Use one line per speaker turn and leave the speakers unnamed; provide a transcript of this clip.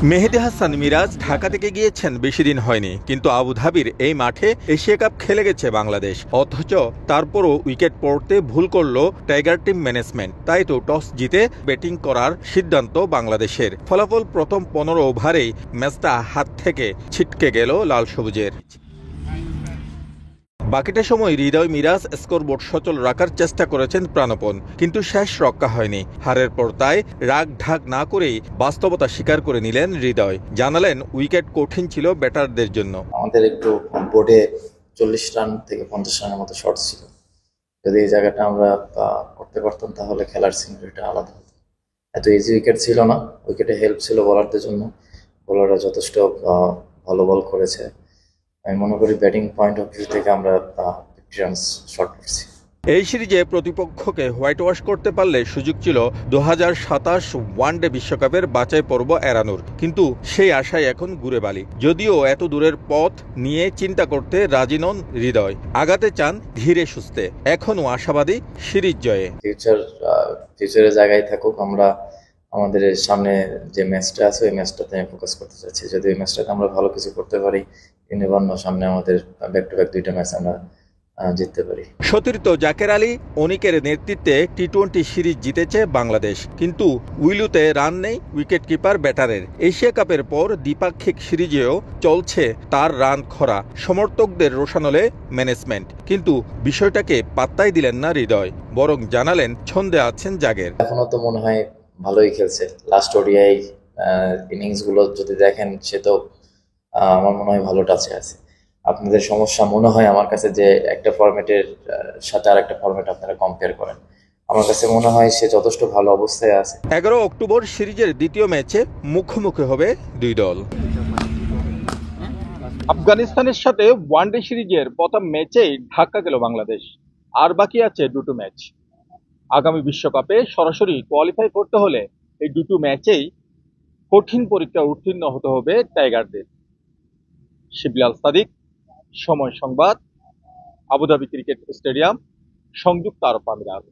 মেহেদী হাসান মিরাজ ঢাকা থেকে গিয়েছেন বেশি দিন হয়নি, কিন্তু আবুধাবির এই মাঠে এশিয়া কাপ খেলে গেছে বাংলাদেশ। অথচ তারপরও উইকেট পড়তে ভুল করল টাইগার টিম ম্যানেজমেন্ট। তাই তো টস জিতে ব্যাটিং করার সিদ্ধান্ত বাংলাদেশের। ফলাফল প্রথম 15 ওভারেই ম্যাচটা হাত থেকে ছিটকে গেল লাল সবুজের। বাকিটা সময় হৃদয় মিরাজ স্কোরবোর্ড সচল রাখার চেষ্টা করেছেন প্রাণপণ, কিন্তু শেষ রক্ষা হয়নি। হারের পর তাই রাগ ঢাক না করেই বাস্তবতা স্বীকার করে নিলেন হৃদয়। জানালেন উইকেট কঠিন ছিল ব্যাটারদের জন্য।
আমাদের একটু বোর্ডে 40 রান থেকে 50 রানের মতো শর্ট ছিল। যদি এই জায়গাটা আমরা করতে পারতাম তাহলে খেলার সিনারিটা আলাদা হতো। এত ইজি উইকেট ছিল না, উইকেটে হেল্প ছিল বোলারদের জন্য। বোলাররা যথেষ্ট ভালো বল করেছে। আমি মনে করি ব্যাটিং পয়েন্ট অফ ভিউ থেকে আমরা 50 রান শর্ট করছি।
এই সিরিজে প্রতিপক্ষকে হোয়াইট ওয়াশ করতে পারলে সুযোগ ছিল 2027 ওয়ানডে বিশ্বকাপের বাছাই পর্ব এড়ানোর, কিন্তু সেই আশায় এখন ঘুরে বালি। যদিও এত দূরের পথ নিয়ে চিন্তা করতে রাজি নন হৃদয়, আগাতে চান ধীরে সুস্থে। এখনও আশাবাদী সিরিজ জয়ে।
ফিউচারের জায়গায় থাকুক, আমরা আমাদের সামনে যে ম্যাচটা আছে ওই ম্যাচটাতে আমি ফোকাস করতে চাচ্ছি। যদি ওই ম্যাচটাতে আমরা ভালো কিছু করতে পারি, সামনে আমাদের ব্যাক টু ব্যাক 2টা ম্যাচ আমরা জিততে পারি।
সতীর্থ জাকের আলী অনিকের নেতৃত্বে টি-20 সিরিজ জিতেছে বাংলাদেশ, কিন্তু উইলুতে রান নেই উইকেট কিপার ব্যাটারের। এশিয়া কাপের পর দ্বিপাক্ষিক সিরিজেও চলছে তার রান খরা। সমর্থকদের রোষানলে ম্যানেজমেন্ট, কিন্তু বিষয়টাকে পাত্তাই দিলেন না হৃদয়, বরং জানালেন ছন্দে আছেন জাগের।
এখনো তো মনে হয় ভালোই খেলছে। লাস্ট ওডিআই ইনিংস গুলো যদি দেখেন, সে তো আমার মনে হয় ভালো টাচে আছে। আপনাদের সমস্যা মনে হয় আমার কাছে যে একটা ফরম্যাটের সাথে আর একটা ফরম্যাট আপনারা কম্পেয়ার করেন। আমার কাছে মনে হয় সে যথেষ্ট ভালো অবস্থায় আছে।
11 অক্টোবর সিরিজের দ্বিতীয় ম্যাচে মুখোমুখি হবে দুই দল। আফগানিস্তানের সাথে ওয়ানডে সিরিজের প্রথম ম্যাচেই ধাক্কা গেল বাংলাদেশ, আর বাকি আছে দুটো ম্যাচ। আগামী বিশ্বকাপে সরাসরি কোয়ালিফাই করতে হলে এই দুটো ম্যাচেই কঠিন পরীক্ষা উত্তীর্ণ হতে হবে টাইগারদের। শিবলাল সাদিক, সময় সংবাদ, আবুধাবি ক্রিকেট স্টেডিয়াম, সংযুক্ত আরব আমিরাত।